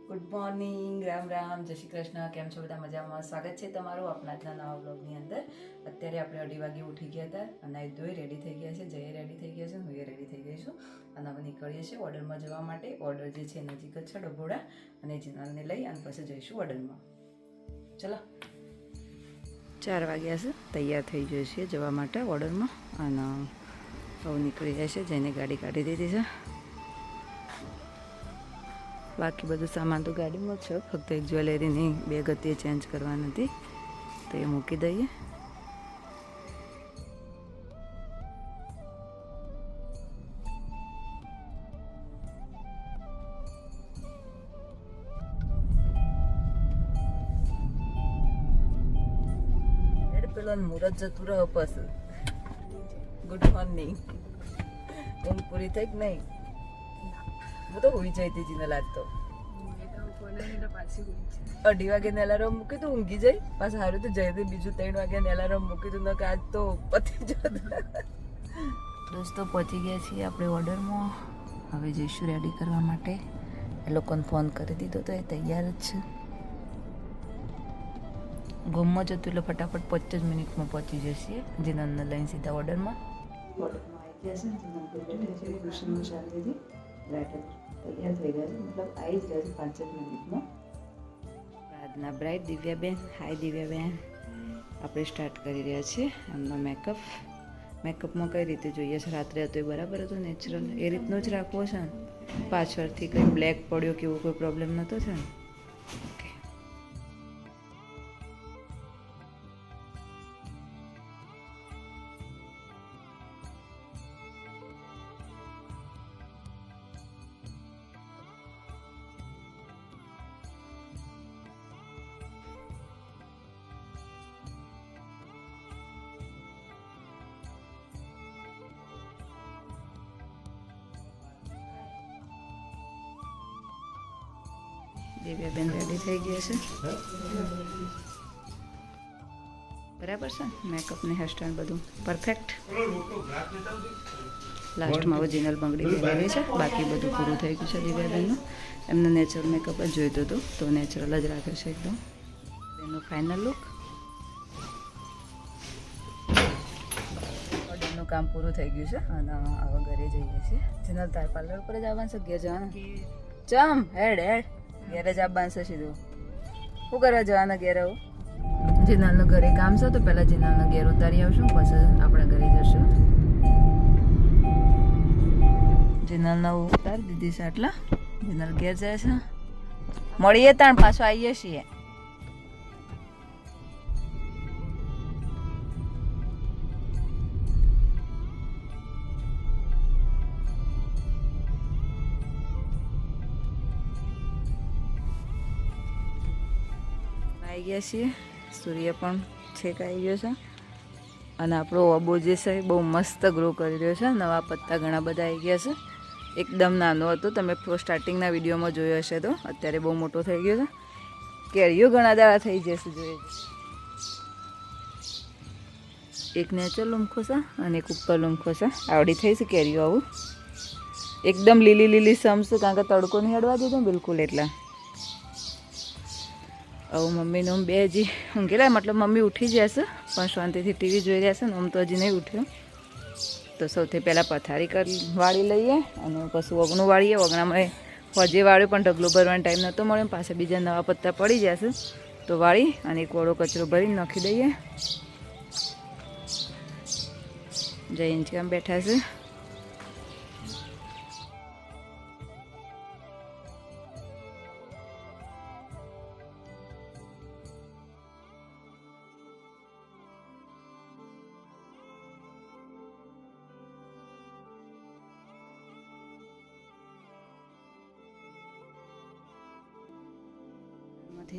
Good morning, Ram Ram, જય શ્રી કૃષ્ણ. કેમ છો બધા? મજામાં? સ્વાગત છે તમારું આપણા આજના નવા બ્લોગની અંદર. અત્યારે આપણે 2:30 વાગે ઉઠી ગયા હતા અને ધોઈ રેડી થઈ ગયા છે. જય રેડી થઈ ગયા છે, હું એ રેડી થઈ ગઈ છું અને હવે નીકળીએ છીએ ઓર્ડરમાં જવા માટે. ઓર્ડર જે છે નજીક જ છે ડભોડા, અને જીનાલને લઈ અને પછી જઈશું ઓર્ડરમાં. ચલો, 4 વાગ્યા છે, તૈયાર થઈ જઈએ છીએ જવા માટે ઓર્ડરમાં અને હવે નીકળી જાય છે. જઈને ગાડી કાઢી દીધી છે. બાકી બધું સામાન તો ગાડીમાં છે, ફક્ત એક જ્વેલરીની બેગ હતી એ ચેન્જ કરવાની હતી, તો એ મૂકી દઈએ. પેલો મુહૂર્ત જતું રહ્યો પછી. Good morning. ઊંઘ પૂરી થઈ કે નહીં? હું તો હોઈ જઈ હતી જીને લાગતો 2:30 વાગે એલાર્મ મૂકી તું ઊંઘી જઈ. પાછું સારું તો જઈ બીજું 3 વાગે એલાર્મ મૂકી તું કે આજ તો પતી જતું. દોસ્તો પહોંચી ગયા છીએ આપણે ઓર્ડરમાં. હવે જઈશું રેડી કરવા માટે. એ લોકોને ફોન કરી દીધો તો એ તૈયાર જ છે. ગમમાં જતું એટલે ફટાફટ 5 જ મિનિટમાં પહોંચી જશે. જીનલને લઈને સીધા ઓર્ડરમાં આવી ગયા છે. જીનલ છે કૃષ્ણમાં શાંતિથી લાઈટર તૈયાર થઈ ગયા છે, મતલબ આવી જ ગયા છે 5 જ મિનિટમાં. આજના બ્રાઇડ દિવ્યાબેન. હાય દિવ્યાબેન. આપણે સ્ટાર્ટ કરી રહ્યા છીએ એમનો મેકઅપમાં કઈ રીતે જોઈએ છે? રાત્રે હતો એ બરાબર હતો, નેચરલ એ રીતનો જ રાખવો છે ને? પાછળથી કંઈ બ્લેક પડ્યો કે એવો કોઈ પ્રોબ્લેમ નહોતો છે ને? ઓકે. દિવ્યાબેન રેડી થઈ ગયા છે, બરાબર છે. મેકઅપ ને હેરસ્ટાઈલ બધું પરફેક્ટ. લાસ્ટમાં હવે જીનલ બંગડી પહેરેલી છે, બાકી બધું પૂરું થઈ ગયું છે દિવ્યાબેનનું. એમને નેચરલ મેકઅપ જ જોઈતું હતું તો નેચરલ જ રાખે છે એકદમ. એનું ફાઇનલ લુક. ઓર્ડરનું કામ પૂરું થઈ ગયું છે અને હવે ઘરે જઈએ છીએ. જીનલ તાર પાર્લર પર જ આવવાનું છે? ઘેર જવાનું? ચમ હેડ ઘેરે જ આવવાનું છે સીધું. શું કરવા જવાના ઘેર? આવું જીનાલનું ઘરે કામ છે તો પહેલાં જીનાલનો ઘેર ઉતારી આવશું, પછી આપણે ઘરે જશું. જીનાલને ઉતારી દીધી છે આટલા. જીનાલ ઘેર જાય છે. મળીએ તાણ પાછો આવીએ છીએ. આવી ગયા છીએ. સૂર્ય પણ છેક આવી ગયો છે અને આપણો અબો જે છે એ બહુ મસ્ત ગ્રો કરી રહ્યો છે. નવા પત્તા ઘણા બધા આવી ગયા છે. એકદમ નાનો હતો, તમે સ્ટાર્ટિંગના વિડીયોમાં જોયો હશે તો. અત્યારે બહુ મોટો થઈ ગયો છે. કેરીઓ ઘણા દાડા થઈ જશે જોઈએ. એક નેચર લૂમખો છે અને એક ઉપર લૂમખો છે. આવડી થઈ છે કેરીઓ. આવું એકદમ લીલી સમશે, કારણ કે તડકો નહીં હડવા દીધો બિલકુલ. એટલા હવે મમ્મીને હું બે હજી ઊંઘેલા, મતલબ મમ્મી ઉઠી જશે પણ શાંતિથી ટીવી જોઈ રહ્યા છે ને. આમ તો હજી નહીં ઉઠ્યો. તો સૌથી પહેલાં પથારી વાળી લઈએ અને પછી વગણું વાળીએ. વગણામાં હજી વાળ્યું પણ ઢગલો ભરવાનો ટાઈમ નહોતો મળ્યો. પાછા બીજા નવા પત્તા પડી જશે તો વાળી અને એક વડો કચરો ભરીને નાખી દઈએ. જય ઇંચકામ બેઠા છે.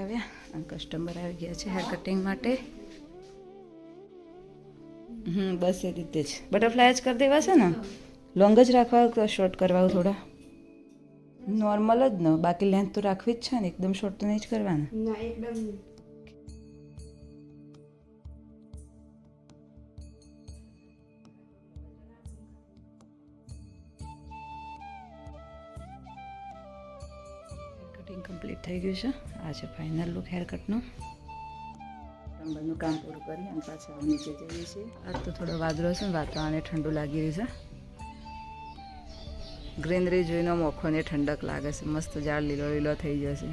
આવ્યા અને કસ્ટમર આવી ગયા છે હેર કટિંગ માટે. બસ એ રીતે જ બટરફ્લાય જ કરી દેવા છે ને? લોંગ જ રાખવા તો શોર્ટ કરવા? થોડા નોર્મલ જ ને, બાકી લેન્થ તો રાખવી જ છે ને. એકદમ શોર્ટ તો નહીં જ કરવાના. કમ્પ્લીટ થઈ ગયું છે. આ છે ફાઇનલ લુક હેર કટનું. પ્લમ્બરનું કામ પૂરું કરી અને પાછા નીચે જઈએ છીએ. આજ તો થોડો વાદળો છે ને વાતાવરણે ઠંડુ લાગી રહ્યું છે. ગ્રીનરી જોઈને મોખોને ઠંડક લાગે છે. મસ્ત ઝાડ લીલો લીલો થઈ જશે.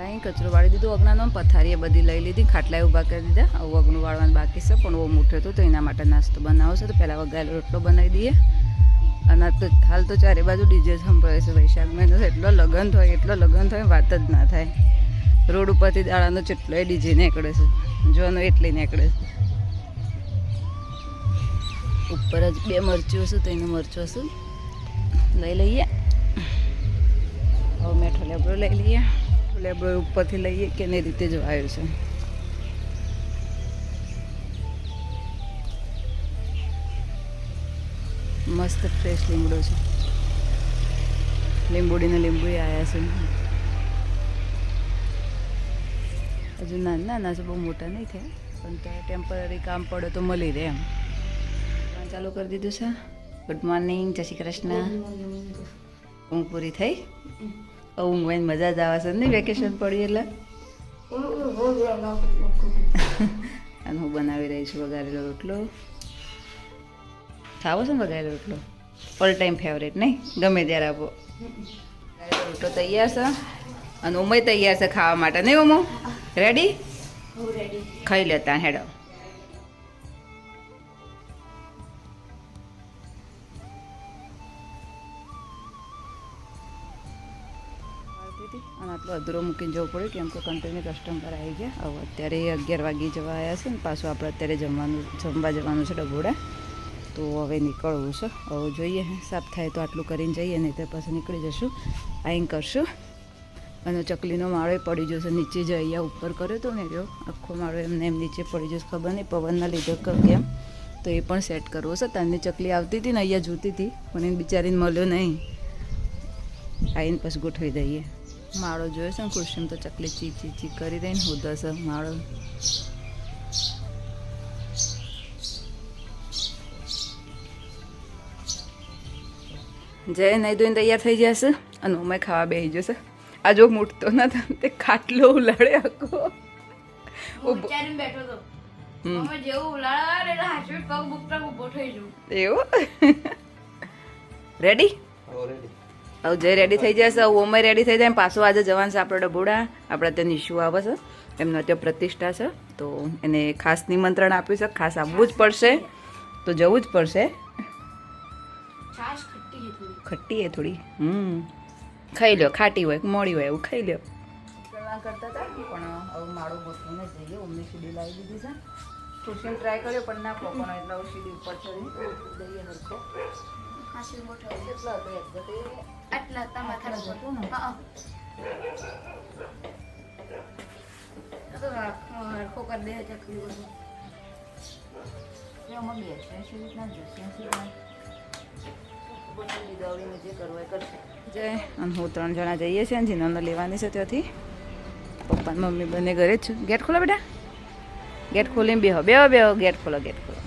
અહીં કચરો વાળી દીધો અગણાનો. પથારીએ બધી લઈ લીધી, ખાટલાએ ઊભા કરી દીધા. આવું અગણું વાળવાનું બાકી છે પણ બહુ મોટું હતું તો એના માટે નાસ્તો બનાવો છે. તો પહેલાં વગાયેલો રોટલો બનાવી દઈએ. અને તો હાલ તો ચારે બાજુ ડીજે સંભળાય છે. વૈશાખ મહિનો એટલો લગન થાય વાત જ ના થાય. રોડ ઉપરથી દાડાનો જેટલોય ડીજે નીકળે છે, જોવાનો એટલી નીકળે છે. ઉપર જ 2 મરચું હશું તો એનું મરચું હશું લઈ લઈએ. હવે મેઠો લેબડો લઈ લઈએ. લેબડો ઉપરથી લઈએ કે એની રીતે જ આવ્યું છે. મસ્ત ફ્રેશ લીમડો છે. લીંબુડીને લીંબુ આવ્યા છે. હજુ નાના છે, બહુ મોટા નહીં થયા પણ ત્યાં ટેમ્પરરી કામ પડે તો મળી રહે એમ. ચાલુ કરી દીધું છે. ગુડ મોર્નિંગ, જય શ્રી કૃષ્ણ. ઊંઘ પૂરી થઈ? ઊંઘવાની મજા જ આવે છે નહીં વેકેશન પડ્યું એટલે. અને હું બનાવી રહી છું વઘારેલો રોટલો. ખાવો છે ને વઘારેલો રોટલો? ઓલ ટાઈમ ફેવરેટ નહીં? ગમે ત્યારે આપો. વઘારેલો રોટલો તૈયાર છે અને ઉમય તૈયાર છે ખાવા માટે નહીં? ઉમો રેડી? ખાઈ લેતા હેડો. અને આટલો અધૂરો મૂકીને જવું પડ્યું કેમ કે કન્ટિન્યુ કસ્ટમર આવી ગયા. હવે અત્યારે 11 વાગી જવા આવ્યા છે ને પાછું આપણે અત્યારે જમવા જવાનું છે ડભોડા. તો હવે નીકળવું છે. હવે જોઈએ સાફ થાય તો આટલું કરીને જઈએ, નહીં તો પછી નીકળી જશું. આઈંગ કરશું. અને ચકલીનો માળો પડી જશે નીચે. જ અહીંયા ઉપર કર્યો હતો ને રહ્યો આખો માળો એમને એમ નીચે પડી જશે. ખબર નહીં પવનના લીધે કેમ. તો એ પણ સેટ કરવો છે. તારની ચકલી આવતી હતી ને અહીંયા જોતી હતી પણ એને બિચારીને મળ્યો નહીં. આવીને પછી ગોઠવી દઈએ. માળો જોયો છે ને ખુરશીમાં તો ચકલી ચી ચી ચી કરી રહીને હોદા છે માળો. જય નહીં ધોઈને તૈયાર થઈ જશે અને ઉમે ખાવા બેસી જશે. આ જો મૂઠતો નથી તે ખાટલો ઉલાડે આખો. એવું રેડી? હવે જય રેડી થઈ જશે. ઓમે રેડી થઈ જાય. પાછું આજે જવાનું છે આપણે ડભોડા. આપણે ત્યાં નિશુ આવે છે, એમનો ત્યાં પ્રતિષ્ઠા છે તો એને ખાસ નિમંત્રણ આપ્યું છે. ખાસ આવવું જ પડશે તો જવું જ પડશે. ખટ્ટી એ થોડી ખાઈ લો. ખાટી હોય મોડી હોય એવું ખાઈ લો. કરતા હતા પણ હવે માળો ગોઠવીને જઈએ. ઉમની સીડી લાવી દીધી છે. ખુરશીને ટ્રાય કર્યો પણ ના પકડો એટલે હવે સીડી ઉપર ચડી દઈએ હરખો. કેટલા હતો આટલા હતા માથા હતું ને. હરખો કરી દે ચકલી બધું. એમાં 82 રીતના જશે. દોડીને જે કરવું એ કરશે. જય અને હું 3 જણા જઈએ છીએ. જીનલને લેવાની છે ત્યાંથી. પપ્પા ને મમ્મી બંને ઘરે જ. ગેટ ખોલો બેટા. ગેટ ખોલીને બેહો બેહો બેહો. ગેટ ખોલો ગેટ ખોલો.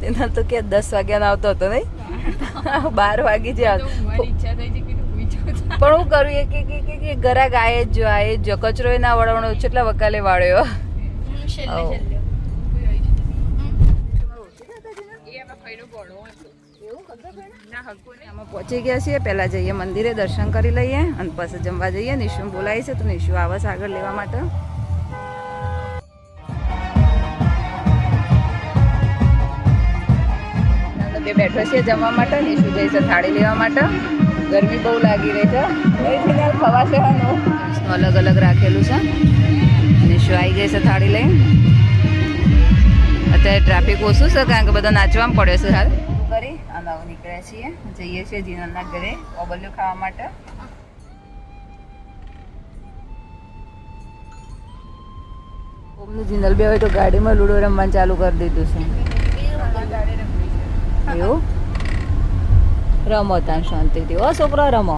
તેના તો કે 10 વાગ્યાનો આવતો હતો નહીં? 12 વાગી જાય. પણ હું કરું કે ઘરાક આયે જ જો કચરો ના વળવાનો કેટલા વકાલે વાળ્યો. પહોંચી ગયા છીએ. પહેલા જઈએ મંદિરે દર્શન કરી લઈએ અને પછી જમવા જઈએ. નિશુ બોલાય છે તો નિશુ આવે છે આગળ લેવા માટે. બે બેઠો છે જમવા માટે. નિશુ જઈ છે થાળી લેવા માટે. ગરમી બહુ લાગી રહી છે. ખવાશે અલગ અલગ રાખેલું છે. નિશુ આવી ગઈ છે થાળી લઈને. અત્યારે ટ્રાફિક ઓછું છે કારણ કે બધા નાચવામાં પડ્યો છે હાલ. કરી અને હવે નીકળ્યા છીએ. જઈએ છીએ જીનલના ઘરે ઓબલ્યું ખાવા માટે. ઓમનું જીનલ બે હોય તો ગાડીમાં લૂડો રમવાનું ચાલુ કરી દીધું છે. એવું રમો ત્યાં શાંતિથી. હો છોકરો રમો.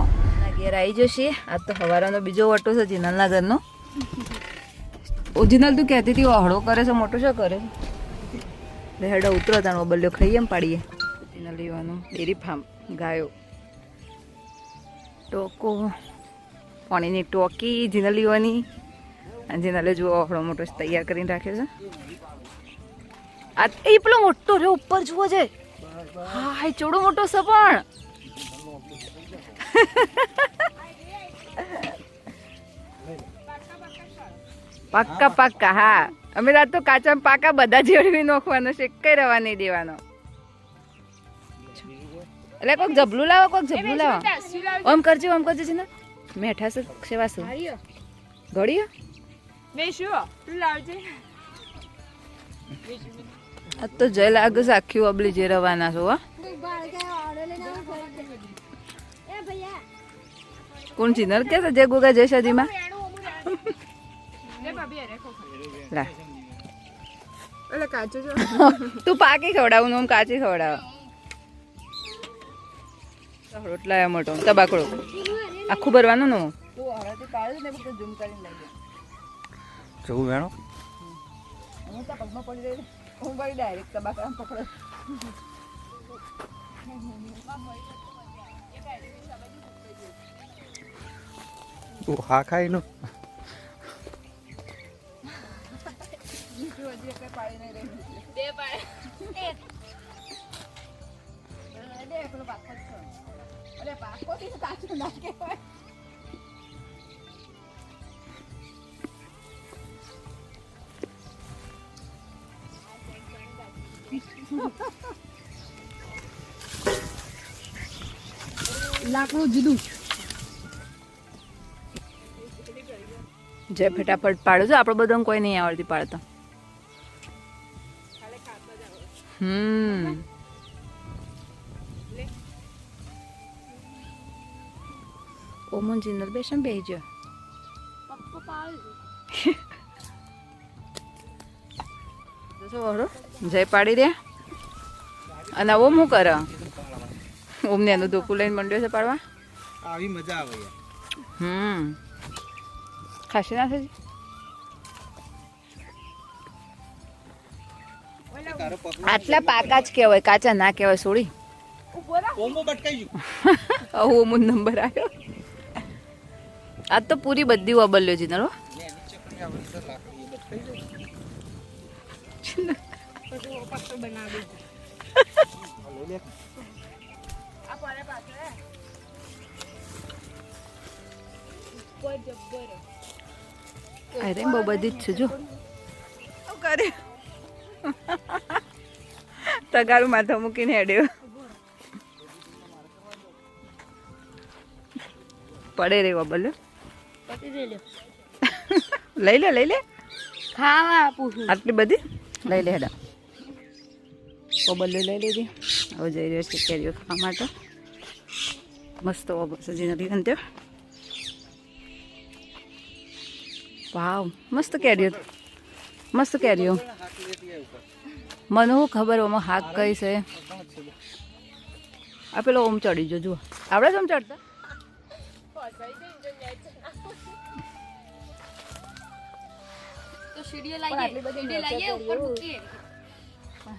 ઘેર આવી જશે. આજ તો સવારનો બીજો વટો છે જીનલના ઘરનો. ઓ જીનલ તું કહેતી હતી ઓહળો કરે છે મોટો શું કરે છે? હેડો ઉતરો તાણ બલ્યો ખાઈએ એમ પાડીએ. જીનલ લેવાનું ડેરી ફાર્મ ગાયો ટોકો પાણીની ટોકી જીનલ લેવાની. અને જીનલે જુઓ ઓહળો મોટો તૈયાર કરીને રાખ્યો છે. આ એ પેલો મોટો રહ્યો ઉપર જુઓ છે. હા હા ચોડો મોટો છે પણ પાક્કા પાક્કા. હા અમે રાત તો કાચા પાકા બધા જેડવી નાખવાનો છે, કઈ રવા નહીં દેવાનો. એટલે કોઈક જબલું લાવો, કોઈક જબલું લાવો. ઓમ કરજો છે ને મેઠા છે સેવા છે ઘડીએ આ તો જય લાગે છે આખી અબલી જે રવાના છો. કોણ ચીનર કે જય ગોગા જય શાદીમાં તું પાકી ખવડાવું આમ કાચી ખવડાવ. રોટલા મોટો તબાકડો આખું ભરવાનું ને જવું વેણો હું તો પગમાં પડી રહી હું ભાઈ ડાયરેક્ટ તબાકડા પકડો. હા ખાઈ લો. લાકડું જીધું જે ફટાફટ પાડો છો. આપણે બધાને કોઈ નહીં આવડતી પાડતા. ઓમન જીનલ બેસમ બેજો જય પાડી દે. અને ઓમ શું કરે? ઓમને એનું ધોકું લઈને મંડ્યો છે પાડવા. આવી મજા આવે. ખાસી ના થઈ આટલા પાકા જ કહેવાય, કાચા ના કહેવાય. સોડી ઓમો નંબર આવ્યો. આજ તો પૂરી બધી વબલ્યો છે તારો. અરે બહુ બધી જ છે જો કરે તગારું માથા મૂકીને હેડ્યો પડે રે બબલ લઈ લે ખાવા આપું આટલી બધી લઈ લે હેડા. બબલ લઈ લીધી. હવે જઈ રહ્યો છે કેરીઓ ખાવા માટે. મસ્ત સજીને લીધા તે વાવ મસ્ત કેરીઓ મસ્ત કેરીઓ. મને શું ખબર ઓમાં હાક કઈ છે. આ પેલો ઓમ ચડી જો જુઓ આવડે જ ઓમ ચડતા.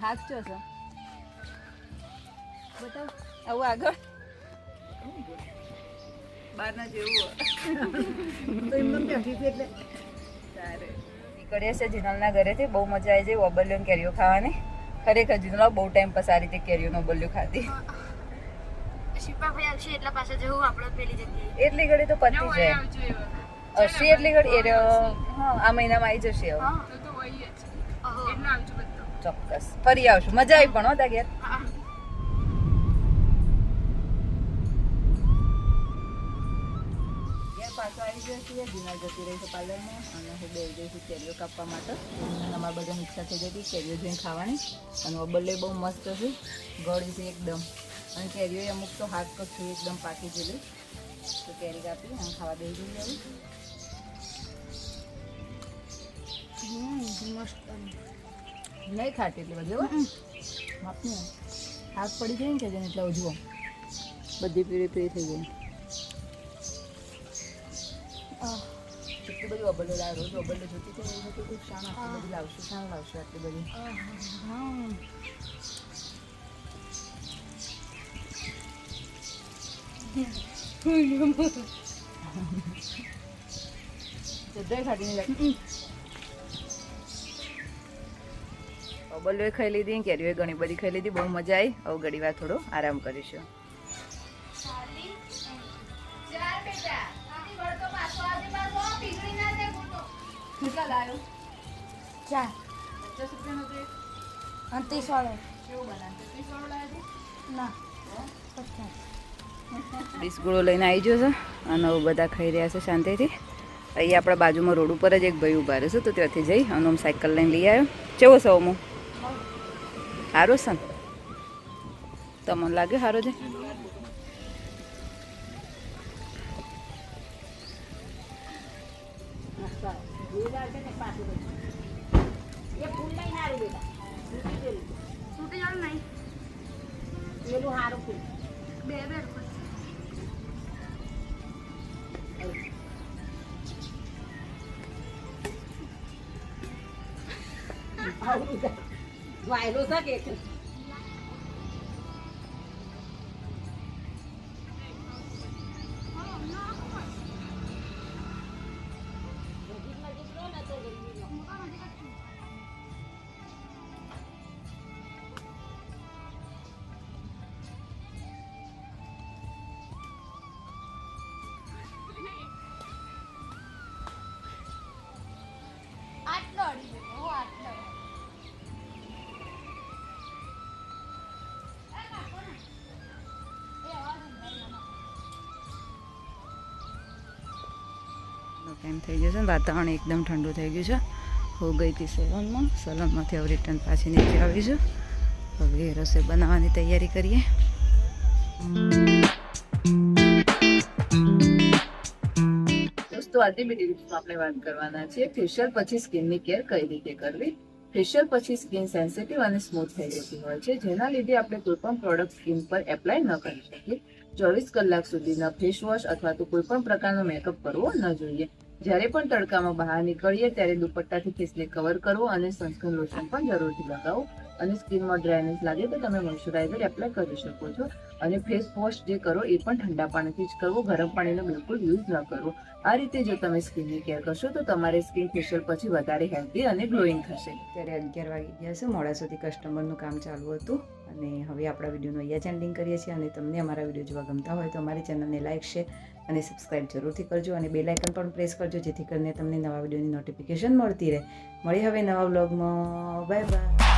હાક ચો છે બતાવ આવું આગળ બારના જેવું તો એમ એટલે નીકળીએ છે જીનલના ઘરેથી. બહુ મજા આવી જાય ઓબલ્યો કેરીઓ ખાવાની. ખરેખર જીનલ બહુ ટાઈમ પછી આ રીતે કેરીઓનો ઓબલ્યો ખાધી. એટલી ઘડી તો પતી જાય. 80 એટલી ઘડી હા આ મહિનામાં આવી જશે હવે. ચોક્કસ ફરી આવશું. મજા આવી પણ હોતા ઘેર. પાછો આવી જાય છે જીનલ જતી રહી છે પાર્લરમાં અને હું બે જઈશું કેરીઓ કાપવા માટે. અમારે બધાની ઈચ્છા થઈ જતી કેરીઓ જોઈને ખાવાની. અને ઓબલ્લે બહુ મસ્ત છે ગળી છે એકદમ. અને કેરીઓ અમુક તો હાથ પર છે એકદમ પાકી જેલી. તો કેરી કાપી અને ખાવા દઈ જઈએ. નહીં ખાટી એટલે બધી હો માપની આગ પડી જાય ને કે જેને એટલે જુઓ બધી પીળી પીળી થઈ ગઈ કેટલી બધી અબલો લાવ રોજ અબલો જોતી તો એવું હતું કે શાણ આટલી બધી લાવશું શાણ લાવશું આટલી બધી જગ્યાએ ખાટીને લાગી અબલોએ ખાઈ લીધી કેરીઓએ ઘણી બધી ખાઈ લીધી બહુ મજા આવી હવે ઘડી વાર થોડો આરામ કરીશું કેટલા લાવ્યો 4 50 રૂપિયાનો તો એક 29 વાળો કેવું બનાવે 30 વાળો લાવ્યો ના 50 ડીસગોળો લઈને આવી ગયો છે અને હવે બધા ખાઈ રહ્યા છે શાંતિથી અહીંયા આપણા બાજુમાં રોડ ઉપર જ એક ભાઈ ઊભા રહેશે તો ત્યાંથી જઈ અને આમ સાયકલ લઈને લઈ આવ્યો કેવો છે અમો સારો છે ને તમને લાગે સારો છે છૂટી જાવ નહીં પેલું સારું બે વાયરો છે કે આટલો અડી ગયો આટલો ટાઈમ થઈ ગયો છે વાતાવરણ એકદમ ઠંડુ થઈ ગયું છે હું ગઈ હતી સલૂનમાંથી હવે રિટર્ન પાછી નીચે આવીશું હવે રસોઈ બનાવવાની તૈયારી કરીએ દોસ્તો આજની બીજી ટિપ્સમાં આપણે વાત કરવાના છીએ ફેશિયલ પછી સ્કિનની કેર કઈ રીતે કરવી ફેશિયલ પછી સ્કિન સેન્સિટિવ અને સ્મૂથ થઈ જતી હોય છે જેના લીધે આપણે કોઈ પણ પ્રોડક્ટ સ્કિન પર એપ્લાય ન કરી શકીએ 24 કલાક સુધીના ફેસ વોશ અથવા તો કોઈ પણ પ્રકારનો મેકઅપ કરવો ન જોઈએ જ્યારે પણ તડકામાં બહાર નીકળીએ ત્યારે દુપટ્ટાથી ફેસને કવર કરવો અને સનસ્ક્રીન લોશન પણ જરૂરથી લગાવો અને સ્કિનમાં ડ્રાયનેસ લાગે તો તમે મોઇશ્ચરાઇઝર એપ્લાય કરી શકો છો અને ફેસ વોશ જે કરો એ પણ ઠંડા પાણીથી જ કરવો ગરમ પાણીનો બિલકુલ યુઝ ન કરવો આ રીતે જો તમે સ્કિનની કેર કરશો તો તમારી સ્કિન ફેશિયલ પછી વધારે હેલ્ધી અને ગ્લોઈંગ થશે ત્યારે 11 વાગી ગયા છે મોડા સુધી કસ્ટમરનું કામ ચાલુ હતું અને હવે આપણા વિડીયોનું અહીંયા જ એન્ડિંગ કરીએ છીએ અને તમને અમારા વિડીયો જોવા ગમતા હોય તો અમારી ચેનલને લાઇક શેર અને સબસ્ક્રાઇબ જરૂરથી કરજો અને બેલ આઇકન પણ પ્રેસ કરજો જેથી કરીને તમને નવા વિડીયોની નોટિફિકેશન મળતી રહે મળી હવે નવા વ્લોગમાં બાય બાય